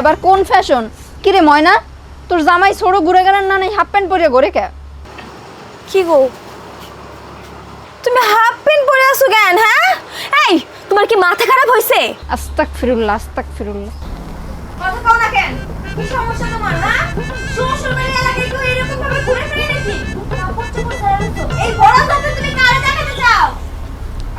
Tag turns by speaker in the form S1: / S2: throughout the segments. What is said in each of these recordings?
S1: আবার কোন ফ্যাশন? কিরে ময়না, তোর জামাই ছোড়ো ঘুরে গেলেন না, নাই হাফ প্যান্ট পরে ঘরে কে?
S2: কি গো তুমি হাফ প্যান্ট পরে আছো কেন? হ্যাঁ এই তোমার কি মাথা খারাপ হইছে?
S1: আস্তাগফিরুল্লাহ, আস্তাগফিরুল্লাহ।
S2: কথা কও না কেন? কি সমস্যা তোমার? হ্যাঁ শ্বশুর বাড়ির এলাকায় কেউ এরকম ভাবে ঘুরে ফিরে নাকি? এই বড় সাথে তুমি কারে দেখাতে চাও?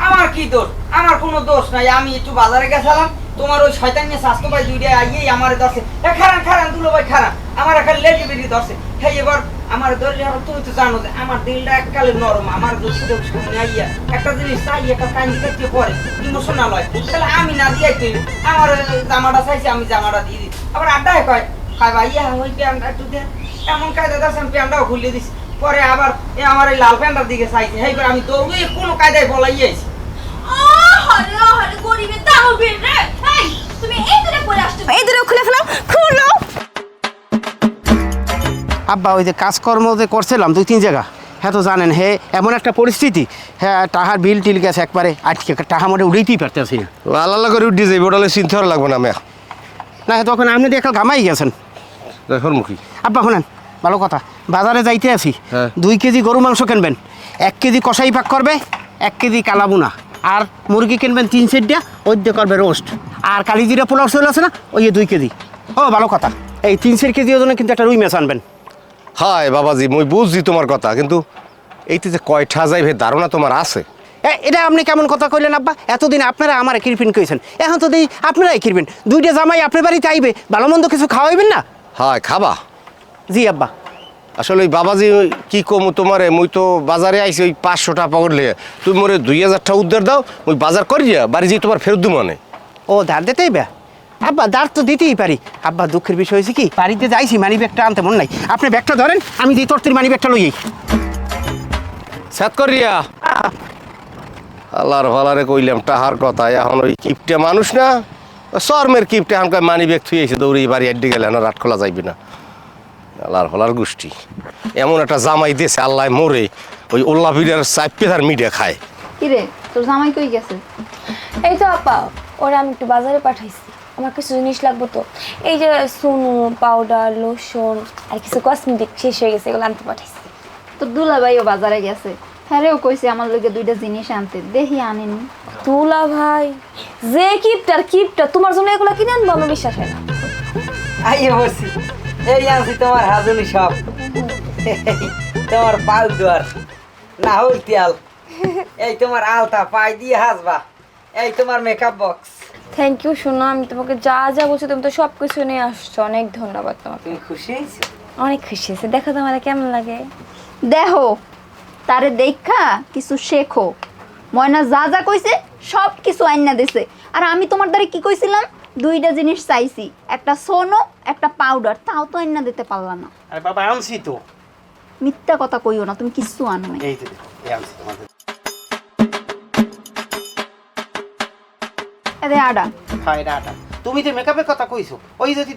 S3: আমার কি দোষ? আমার কোনো দোষ নাই। আমি একটু বাজারে গেছিলাম, তোমার ওই শয়তান নিয়ে স্বাস্থ্য ভাই দুইটা আইয়েই আমার ধরছে। খারান খারান দুলো ভাই খারান, আমার একটা লেটে বেরিয়ে ধরছে। হ্যাঁ এবার আমার ধরলে তুমি তো জানো যে আমার দিলটা এককালে নরম। আমার দোষটা সামনে আইয়া একটা জিনিস চাই, একটা কাহিনী করতে পরে ইমোশনাল হয়, তাহলে আমি না দিয়ে তুই আমার জামাটা চাইছি, আমি জামাটা দিয়ে দিই। আবার আড্ডায় কয় খাই ভাইয়া ওই প্যান্টটা একটু দেন, এমন কায়দা ধরছে আমি প্যান্টটাও খুলে দিচ্ছি। পরে আবার আমার এই লাল প্যান্টটার দিকে চাইছি, হ্যাঁ আমি দৌড়ে কোনো কায়দায় বলাইয়াছি।
S2: আরে গরিবের দাম বের রে। এই তুমি এই দূরে পরে আসছো, এই দূরে খুলে ফেলো, খুলো।
S4: আব্বা ওই যে কাজকর্ম যে করছিলাম 2-3 জায়গা, হ্যাঁ তো জানেন হে এমন একটা পরিস্থিতি, হ্যাঁ টাহার বিল টিল গেছে একবারে আটকে, টাহা মোটে উড়াইতেই পারতেছি না।
S5: আল্লাহ করে উঠে যাই ওটালে চিন্তা করা লাগবে না। আমি
S4: না তখন আপনি দেখো ঘামাই গেছেন।
S5: দেখুন মুখী
S4: আব্বা শোনেন, ভালো কথা, বাজারে যাইতে আছি,
S5: হ্যাঁ।
S4: 2 কেজি গরু মাংস কিনবেন, 1 কেজি কষাই পাক করবে, 1 কেজি কালাবুনা, আর মুরগি কিনবেন 3 সেটটা, ওই দিয়ে করবে রোস্ট, আর কালিজিরা পোলাও চলে আছে না, ওই 2 কেজি। ও ভালো কথা, এই 3 কেজি ওজনে কিন্তু একটা রুই মাছ আনবেন।
S5: হায় বাবাজি, মুই বুঝছি তোমার কথা, কিন্তু এইতে যে কয়টা যাইবে ধারণা তোমার আছে?
S4: এটা আপনি কেমন কথা কইলেন আব্বা? এতদিন আপনারা আমার কিরপিন কইছেন, এখন তো দেখি আপনারাই কিরবেন। 2টা জামাই আপনার বাড়িতে আইবে, ভালো মন্দ কিছু খাওয়াইবেন না?
S5: হায় খাবা?
S4: জি আব্বা।
S5: আসলে ওই বাবাজি কি কমু তোমারে, মুই তো বাজারে আইছি ওই 500 টাকা পকেট লিয়ে, তুমি মোরে 2000 টাকা উদ্ধার দাও, ওই বাজার করিয়া বাড়ি যেয়ে তোমার ফেরত দিব মানে।
S4: ও ধার দিতেই বে আব্বা, ধার তো দিতেই পারি আব্বা। দুঃখের বিষয় হয়েছে কি, বাড়িতে যাইছি মানি ব্যাগটা আনতে মন নাই। আপনি ব্যাগটা ধরেন, আমি দিই তোর মানি ব্যাগটা লইই।
S5: সাত করিয়া আল্লাহর ভালারে কইলাম টাহার কথা, এখন ওই কিপটে মানুষ না, শর্মের কিপটে এখন মানি ব্যাগ থুয়েছে, দৌড়ে বাড়ি আড্ডি গেলে না, রাত খোলা যাইবি না। আল্লাহর ভালার গোষ্ঠী এমন একটা জামাই দিয়েছে, আল্লাহ মোরে ওই ওল্লা বিড়ার চাইপে তার মিডিয়া খায়।
S1: কিরে তোর জামাই কই গেছে?
S2: এই তো আপা, ওরা আমি একটু বাজারে পাঠাইছি, আমার কিছু জিনিস লাগবে তো, এই যে সুনু, পাউডার, লোশন আর কিছু কসমেটিক শেষ হয়ে গেছে, এগুলো আনতে পাঠাইছি।
S1: তোর দুলাভাইও বাজারে গেছে, হ্যাঁ রেও কইছে আমার লগে 2টা জিনিস আনতে, দেখি আনেনি।
S2: তুলা ভাই যে কিপটা তোমার জন্য এগুলো কিনে আনবো, আমার বিশ্বাস হয় না।
S3: আইয়ে বসি, এই আনছি তোমার হাজুলি সব, তোমার পাউডার না হল তেল, এই তোমার আলতা পাই দিয়ে হাসবা, এই তোমার মেকআপ বক্স।
S2: থ্যাংক ইউ সোনা, আমি তোমাকে যা যা বলছি তুমি তো সব কিছু নিয়ে আসছো, অনেক ধন্যবাদ তোমাকে।
S3: তুমি খুশি হয়েছো?
S2: অনেক খুশি হয়েছে। দেখো তোমার কেমন লাগে।
S1: দেখো তারে দেখা কিছু শেখো। ময়না যা যা কইছে সব কিছু আইনা দিছে, আর আমি তোমার দ্বারা কি কইছিলাম? 2টা জিনিস চাইছি, একটা সোনো একটা পাউডার, তাও তো আইনা দিতে পারলা না।
S4: আরে বাবা আনছি তো।
S1: মিথ্যা কথা কইও না, তুমি কিচ্ছু আনো নাই।
S4: এই তো এই আনছি তোমাদের।
S1: এদে আডা
S4: হ্যাঁ এটা তুমি যে মেকআপের কথা কইছো, ওই যদি